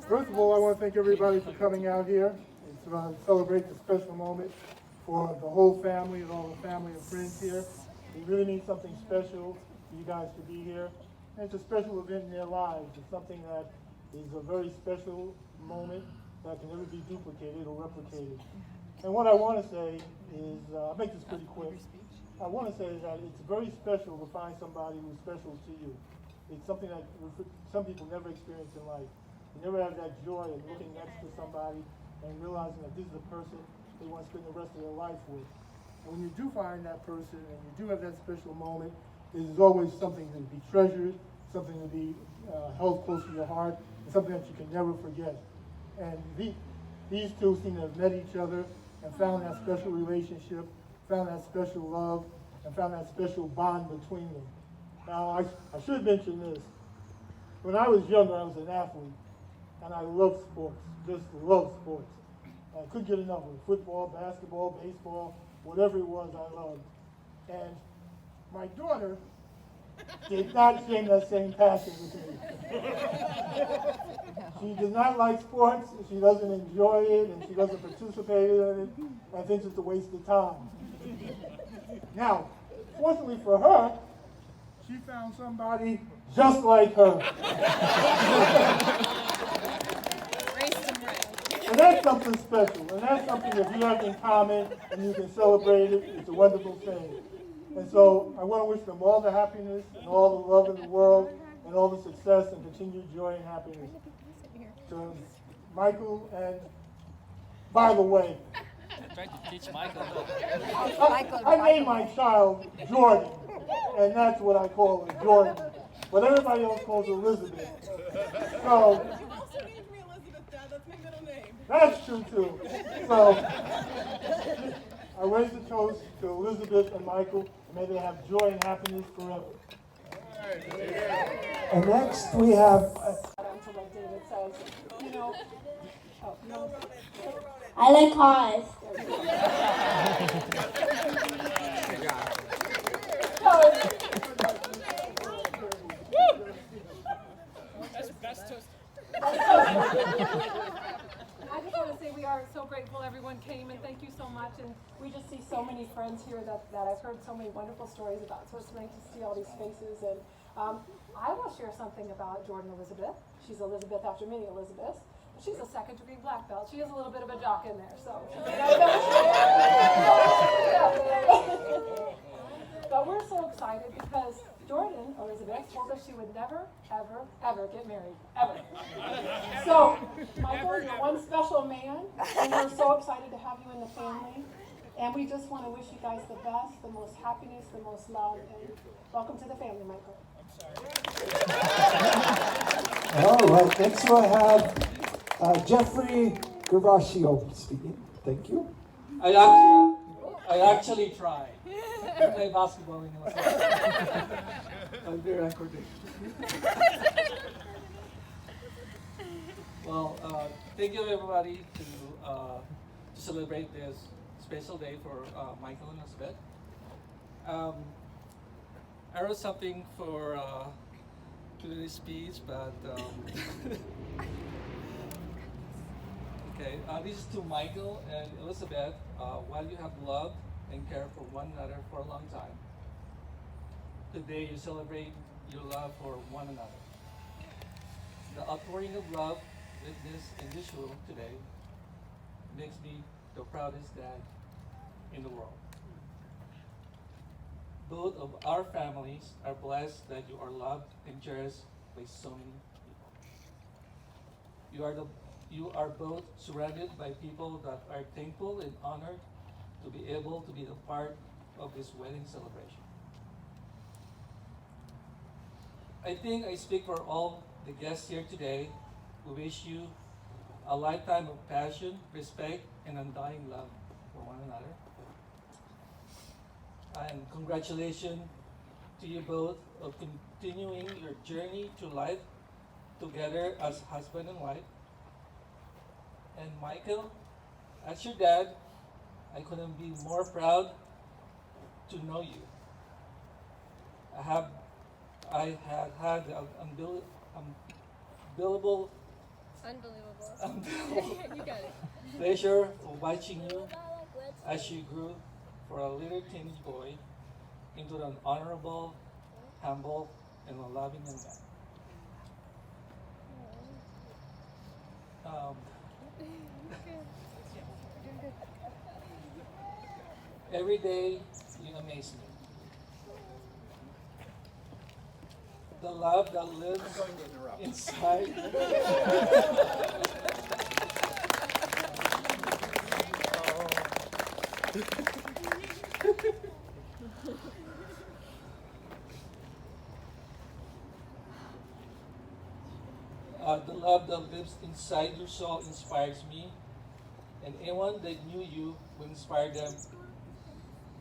First of all, I want to thank everybody for coming out here and to celebrate the special moment for the whole family and all the family and friends here. It really means something special for you guys to be here. And it's a special event in their lives. It's something that is a very special moment that can never be duplicated or replicated. And what I want to say is, I'll make this pretty quick. I want to say that it's very special to find somebody who's special to you. It's something that some people never experience in life. You never have that joy of looking next to somebody and realizing that this is the person they want to spend the rest of their life with. And when you do find that person and you do have that special moment, it is always something to be treasured, something to be held close to your heart, and something that you can never forget. And these two seem to have met each other and found that special relationship, found that special love, and found that special bond between them. Now, I should mention this. When I was younger, I was an athlete, and I loved sports, just loved sports. I couldn't get enough of it. Football, basketball, baseball, whatever it was, I loved. And my daughter did not share that same passion with me. She does not like sports, she doesn't enjoy it, and she doesn't participate in it, and thinks it's a waste of time. Now, fortunately for her, she found somebody just like her. And that's something special, and that's something that you have in common, and you can celebrate it. It's a wonderful thing. And so I want to wish them all the happiness and all the love in the world and all the success and continued joy and happiness. To Michael, and by the way, I tried to teach Michael. I named my child Jordan, and that's what I call her, Jordan. But everybody else calls her Elizabeth. So You also named me Elizabeth, Dad. That's my middle name. that's true too. So I raise a toast to Elizabeth and Michael, and may they have joy and happiness forever. And next we have Until like David says, you know, oh, no. I like cars. That's best toast. I just want to say we are so grateful everyone came, and thank you so much. And we just see so many friends here that I've heard so many wonderful stories about. So it's nice to see all these faces. And I will share something about Jordan Elizabeth. She's Elizabeth after many Elizabeths. She's a second-degree black belt. She has a little bit of a jock in there, so. But we're so excited because Jordan Elizabeth told us she would never, ever, ever get married, ever. So, Michael, you're one special man, and we're so excited to have you in the family. And we just want to wish you guys the best, the most happiness, the most love, and welcome to the family, Michael. all right. Next we have Geoffrey Gervacio speaking. Thank you. I actually tried to play basketball in Los I'm very recording. Well, thank you everybody to celebrate this special day for Michael and Elizabeth. I wrote something for today's speech, but okay. This is to Michael and Elizabeth. While you have loved and cared for one another for a long time, today you celebrate your love for one another. The outpouring of love witnessed in this room today makes me the proudest dad in the world. Both of our families are blessed that you are loved and cherished by so many people. You are both surrounded by people that are thankful and honored to be able to be a part of this wedding celebration. I think I speak for all the guests here today who wish you a lifetime of passion, respect, and undying love for one another. And congratulations to you both of continuing your journey through life together as husband and wife. And Michael, as your dad, I couldn't be more proud to know you. I have had the unbelievable Unbelievable. You got it. Pleasure of watching you as you grew for a little teenage boy into an honorable, humble, and a loving young man. Every day you amaze me. The love that lives inside. The love that lives inside your soul inspires me, and anyone that knew you will inspire them.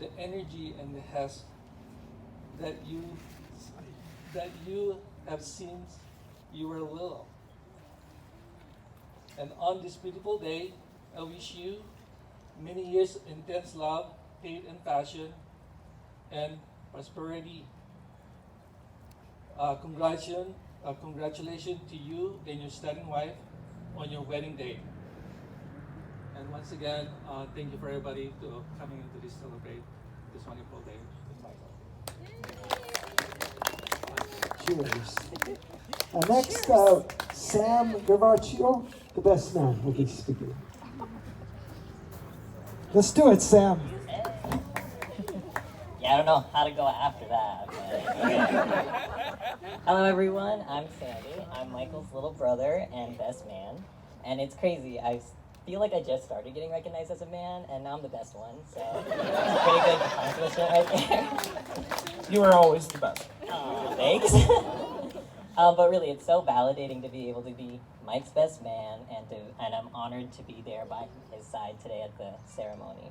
The energy and the has that you have since you were little. And on this beautiful day, I wish you many years of intense love, faith, and passion, and prosperity. Congratulations to you and your stunning wife on your wedding day. And once again, thank you for everybody to coming into this celebrate this wonderful day with Michael. Cheers. Next, Sam Gervacio, the best man, will be speaking. Let's do it, Sam. Yeah, I don't know how to go after that. But... Hello, everyone. I'm Sammy. I'm Michael's little brother and best man. And it's crazy. I feel like I just started getting recognized as a man, and now I'm the best one. So it's a pretty good accomplishment right there. You were always the best. Oh, thanks. But really, it's so validating to be able to be Mike's best man, and I'm honored to be there by his side today at the ceremony.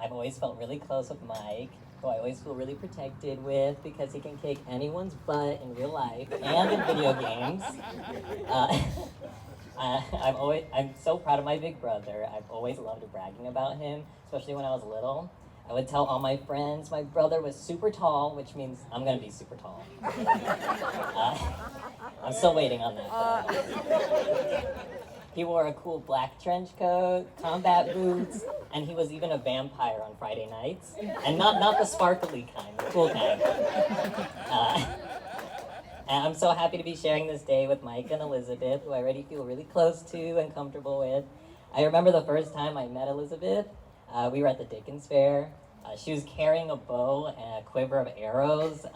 I've always felt really close with Mike, who I always feel really protected with because he can kick anyone's butt in real life and in video games. I'm so proud of my big brother. I've always loved bragging about him, especially when I was little. I would tell all my friends my brother was super tall, which means I'm gonna be super tall. I'm still waiting on that. He wore a cool black trench coat, combat boots, and he was even a vampire on Friday nights. And not the sparkly kind, the cool kind. And I'm so happy to be sharing this day with Mike and Elizabeth, who I already feel really close to and comfortable with. I remember the first time I met Elizabeth. We were at the Dickens Fair. She was carrying a bow and a quiver of arrows.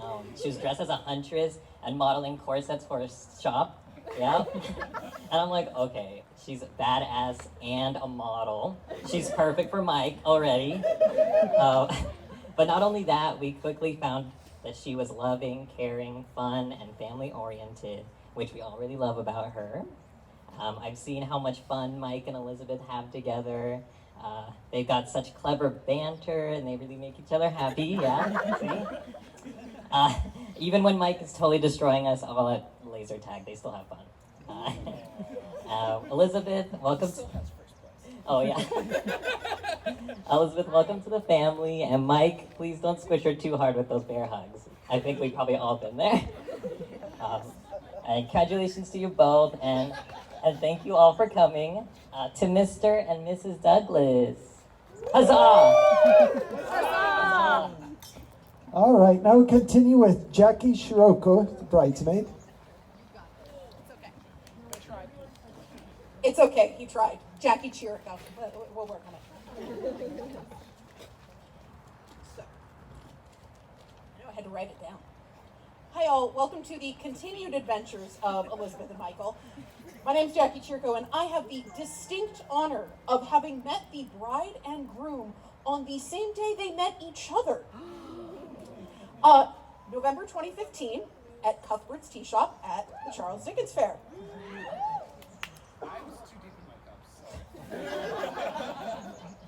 She was dressed as a huntress and modeling corsets for a shop. Yeah. And I'm like, okay, she's badass and a model. She's perfect for Mike already. But not only that, we quickly found that she was loving, caring, fun, and family-oriented, which we all really love about her. I've seen how much fun Mike and Elizabeth have together. They've got such clever banter, and they really make each other happy, yeah, see? Even when Mike is totally destroying us all at laser tag, they still have fun. Elizabeth, welcome to... Oh, yeah. Elizabeth, welcome to the family, and Mike, please don't squish her too hard with those bear hugs. I think we've probably all been there. And congratulations to you both, and thank you all for coming. To Mr. and Mrs. Douglas. Huzzah! Huzzah! All right, now we continue with Jackie Chirico, the bridesmaid. It's okay, he tried. Jackie Chirico. We'll work on it. So, I had to write it down. Hi all, welcome to the continued adventures of Elizabeth and Michael. My name's Jackie Chirico, and I have the distinct honor of having met the bride and groom on the same day they met each other. November 2015 at Cuthbert's Tea Shop at the Charles Dickens Fair.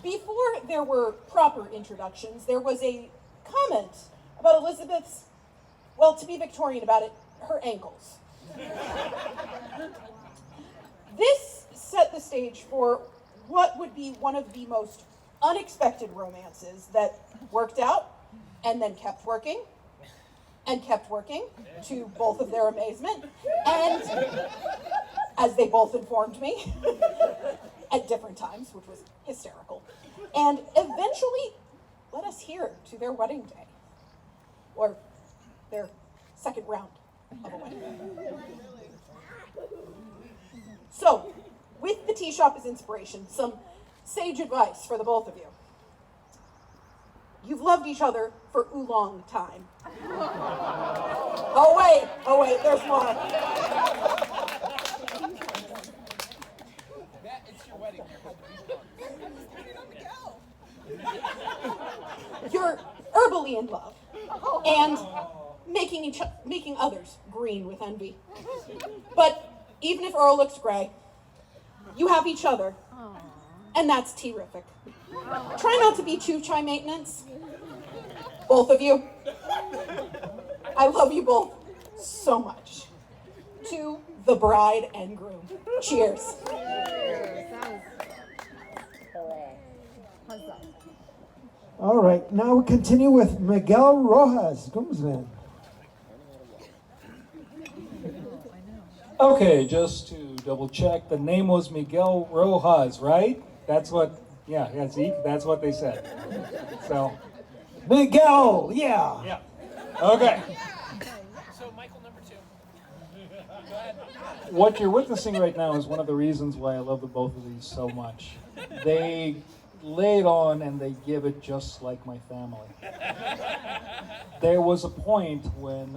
Before there were proper introductions, there was a comment about Elizabeth's, well, to be Victorian about it, her ankles. This set the stage for what would be one of the most unexpected romances that worked out and then kept working to both of their amazement. And as they both informed me, at different times, which was hysterical, and eventually led us here to their wedding day, or their second round of a wedding. So, with the tea shop as inspiration, some sage advice for the both of you. You've loved each other for a long time. Oh wait, there's more. It's your wedding. You're herbally in love and making others green with envy. But even if Earl looks gray, you have each other, and that's terrific. Try not to be too high maintenance, both of you. I love you both so much. To the bride and groom. Cheers. All right, now we continue with Miguel Rojas, Groomsman. Okay, just to double check, the name was Miguel Rojas, right? That's what, see, that's what they said. So, Miguel, yeah. yeah. Okay. So Michael number 2. Go ahead. What you're witnessing right now is one of the reasons why I love the both of these so much. They lay it on and they give it just like my family. There was a point when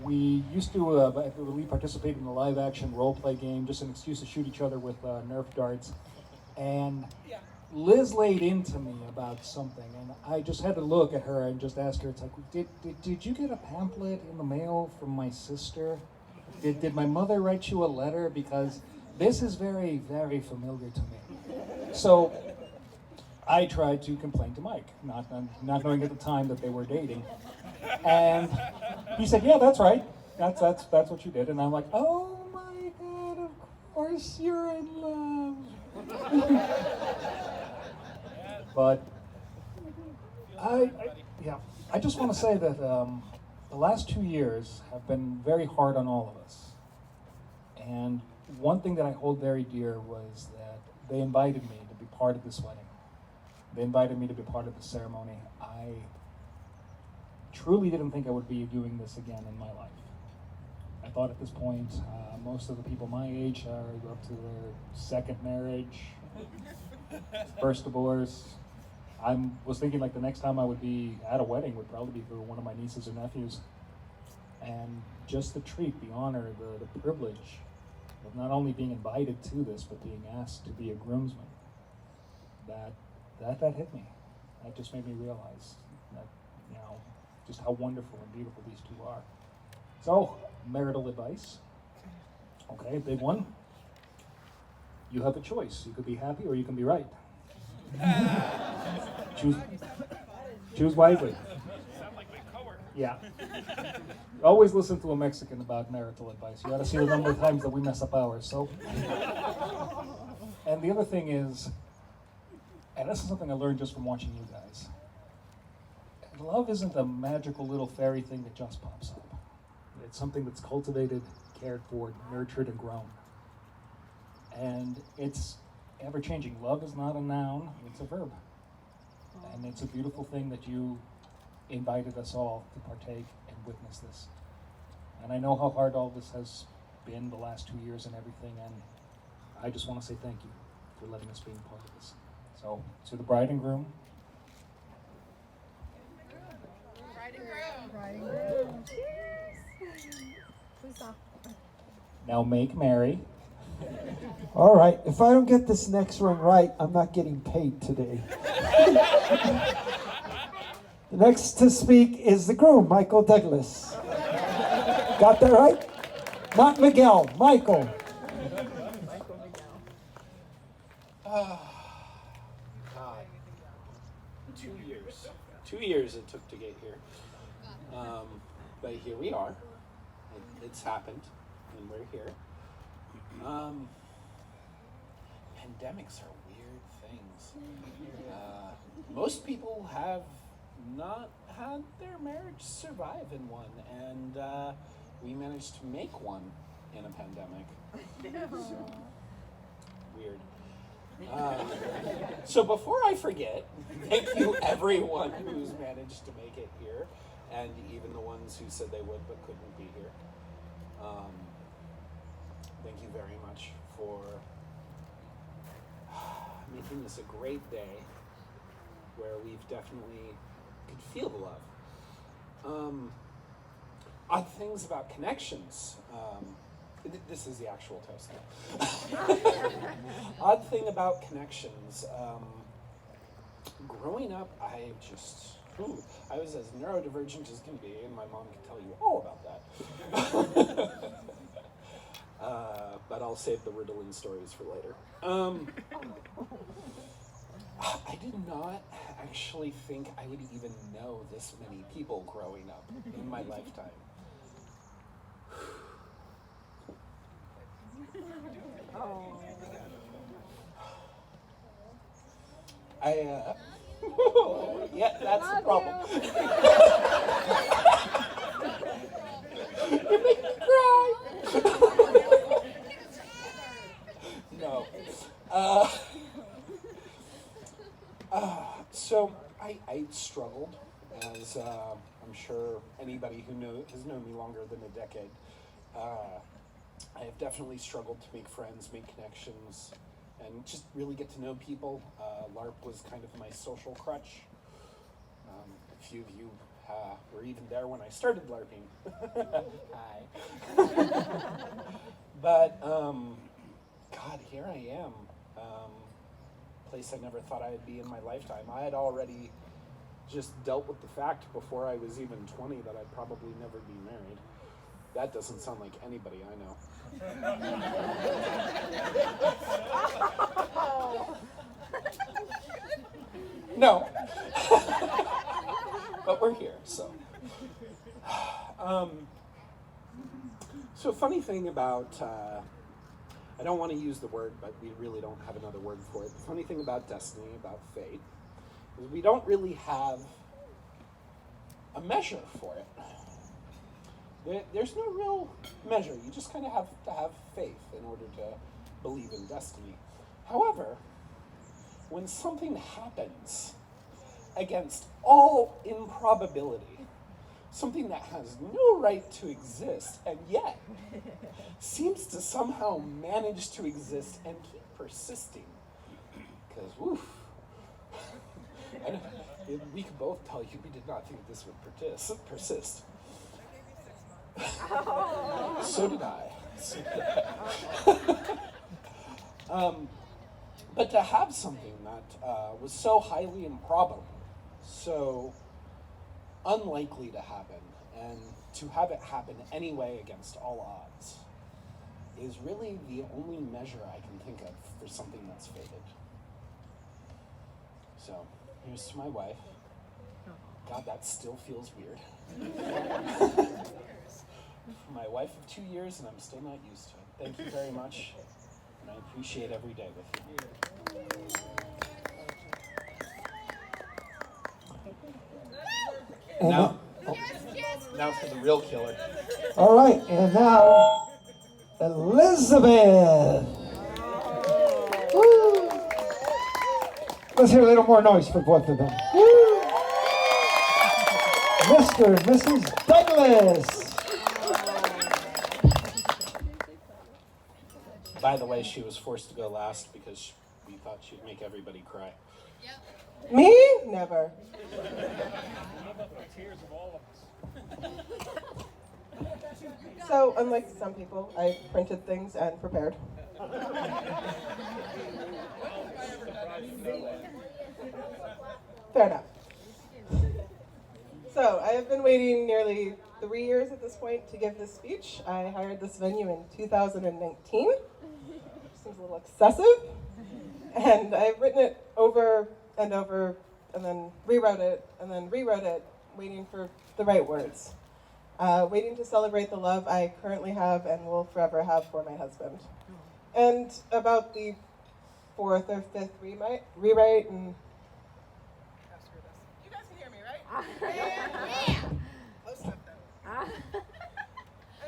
we used to, we participated in a live action role play game, just an excuse to shoot each other with Nerf darts. And Liz laid into me about something, and I just had to look at her and just ask her, it's like, did you get a pamphlet in the mail from my sister? Did my mother write you a letter? Because this is very, very familiar to me. So I tried to complain to Mike, not knowing at the time that they were dating. And he said, yeah, that's right. That's what you did. And I'm like, oh my God, of course you're in love. But I just want to say that the last 2 years have been very hard on all of us. And one thing that I hold very dear was that they invited me to be part of this wedding. They invited me to be part of the ceremony. I truly didn't think I would be doing this again in my life. I thought at this point, most of the people my age are up to their second marriage, first divorce. I was thinking like the next time I would be at a wedding would probably be for one of my nieces or nephews. And just the treat, the honor, the privilege of not only being invited to this, but being asked to be a groomsman, that hit me. That just made me realize that, just how wonderful and beautiful these two are. So, marital advice. Okay, big one. You have a choice. You could be happy or you can be right. Choose wisely. Sound like my coworker. Yeah. Always listen to a Mexican about marital advice. You ought to see the number of times that we mess up ours. So, and the other thing is, and this is something I learned just from watching you guys. Love isn't a magical little fairy thing that just pops up. It's something that's cultivated, cared for, nurtured, and grown. And it's ever-changing. Love is not a noun, it's a verb. And it's a beautiful thing that you invited us all to partake and witness this. And I know how hard all this has been the last 2 years and everything, and I just want to say thank you for letting us be a part of this. So, to the bride and groom. Now make merry. All right, if I don't get this next one right, I'm not getting paid today. The next to speak is the groom, Michael Douglas. Got that right? Not Miguel, Michael. God. 2 years it took to get here. But here we are. It's happened, and we're here. Pandemics are weird things. Most people have not had their marriage survive in one, and we managed to make one in a pandemic. Weird. So before I forget, thank you everyone who's managed to make it here, and even the ones who said they would but couldn't be here. Thank you very much for making this a great day where we've definitely could feel the love. Odd things about connections. This is the actual toast now. Odd thing about connections. Growing up, I was as neurodivergent as can be, and my mom can tell you all about that. But I'll save the riddling stories for later. I did not actually think I would even know this many people growing up in my lifetime. Yeah, that's the problem. You make me cry. No. So I struggled, as I'm sure anybody who has known me longer than a decade. I have definitely struggled to make friends, make connections, and just really get to know people. LARP was kind of my social crutch. A few of you were even there when I started LARPing. Hi. But, God, here I am. Place I never thought I'd be in my lifetime. I had already just dealt with the fact before I was even 20 that I'd probably never be married. That doesn't sound like anybody I know. No. But we're here, so. So funny thing about, I don't want to use the word, but we really don't have another word for it. The funny thing about destiny, about fate, is we don't really have a measure for it. There's no real measure. You just kind of have to have faith in order to believe in destiny. However, when something happens against all improbability, something that has no right to exist and yet seems to somehow manage to exist and keep persisting, because woof, and we can both tell you we did not think this would persist. So did I. But to have something that was so highly improbable, so unlikely to happen, and to have it happen anyway against all odds, is really the only measure I can think of for something that's fated. So, here's to my wife. God, that still feels weird. My wife of 2 years, and I'm still not used to it. Thank you very much, and I appreciate every day with you. Now for the real killer. All right, and now, Elizabeth. Woo. Let's hear a little more noise for both of them. Woo. Mr. and Mrs. Douglas. By the way, she was forced to go last because we thought she'd make everybody cry. Me? Never. So, unlike some people, I printed things and prepared. Fair enough. So, I have been waiting nearly 3 years at this point to give this speech. I hired this venue in 2019. Which seems a little excessive. And I've written it over and over, and then rewrote it, waiting for the right words. Waiting to celebrate the love I currently have and will forever have for my husband. And about the 4th or 5th rewrite, and... You guys can hear me, right? Yeah. Close enough, though. And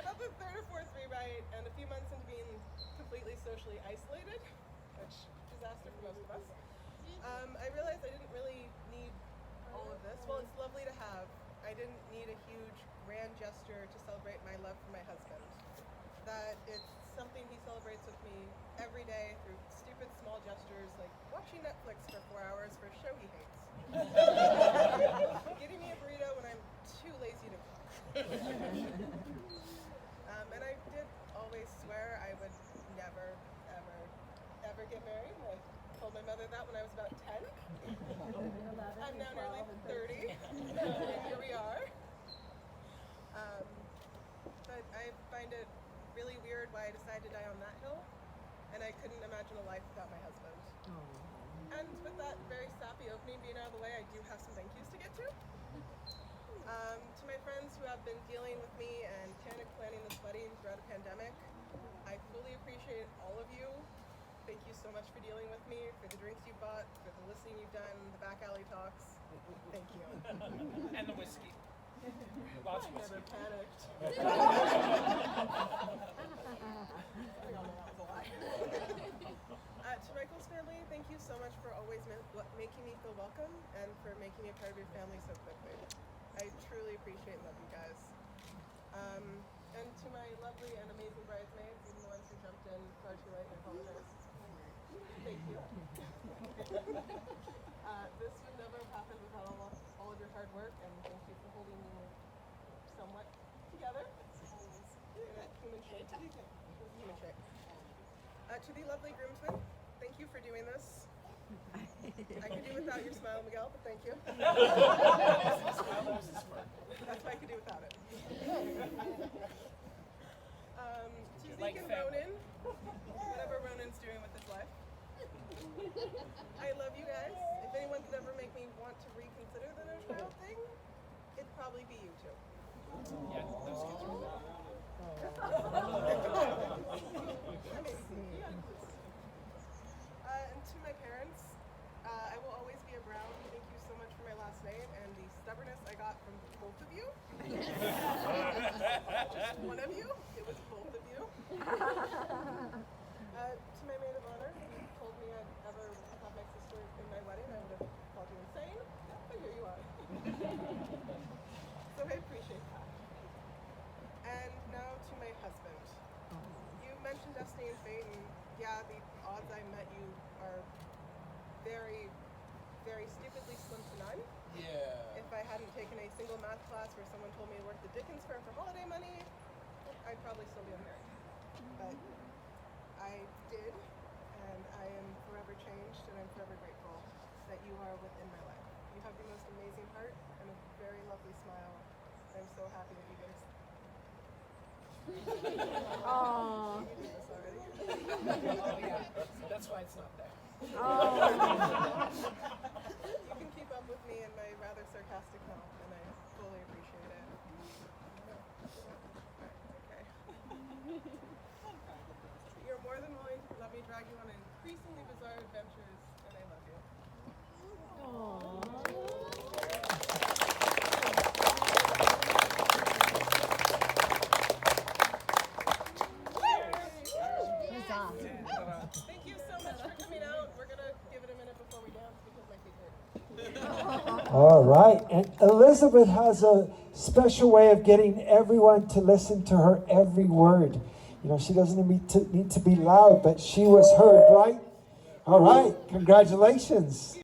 about the 3rd or 4th rewrite, and a few socially isolated, which is a disaster for most of us. I realized I didn't really need all of this. Well, it's lovely to have. I didn't need a huge grand gesture to celebrate my love for my husband. That it's something he celebrates with me every day through stupid small gestures like watching Netflix for 4 hours for a show he hates. Getting me a burrito when I'm too lazy to cook. And I did always swear I would never, ever, ever get married. I told my mother that when I was about 10. I'm now nearly 30. And here we are. But I find it really weird why I decided to die on that hill, and I couldn't imagine a life without my husband. And with that very sappy opening being out of the way, I do have some thank yous to get to. To my friends who have been dealing with me and panic planning this wedding throughout a pandemic, I fully appreciate all of you. Thank you so much for dealing with me, for the drinks you bought, for the listening you've done, the back alley talks. Thank you. And the whiskey. Lots of I never whiskey. panicked. To Michael's family, thank you so much for always making me feel welcome and for making me a part of your family so quickly. I truly appreciate and love you guys. And to my lovely and amazing bridesmaids, even the ones who jumped in far too late, I apologize. Thank you. This would never have happened without all of your hard work, and thank you for holding me somewhat together. Human shape. Human shape. To the lovely groomsmen, thank you for doing this. I could do without your smile, Miguel, but thank you. That's why I could do without it. To Zeke and Ronan, whatever Ronan's doing with his life. I love you guys. If anyone could ever make me want to reconsider the no child thing, it'd probably be you two. Yeah, those kids are And to my parents, I will always be a Brown. Thank you so much for my last name and the stubbornness I got from both of you. Just one of you. It was both of you. To my maid of honor, if you told me I'd ever have my sister in my wedding, I would have called you insane. But here you are. So I appreciate that. And now to my husband. You mentioned destiny and fate, and yeah, the odds I met you are very, very stupidly slim to none. Yeah. If I hadn't taken a single math class where someone told me to work the Dickens Fair for holiday money, I'd probably still be unmarried. But I did, and I am forever changed, and I'm forever grateful that you are within my life. You have the most amazing heart and a very lovely smile. I'm so happy that you guys. Aww. You did this already. Oh, yeah. That's why it's not there. You can keep up with me in my rather sarcastic mouth, and I fully appreciate it. Okay. You're more than willing to let me drag you on increasingly bizarre adventures, and I love you. Thank you so much for coming out. We're going to give it a minute before we dance because my feet hurt. All right, and Elizabeth has a special way of getting everyone to listen to her every word. You know, she doesn't need to be loud, but she was heard, right? All right, congratulations.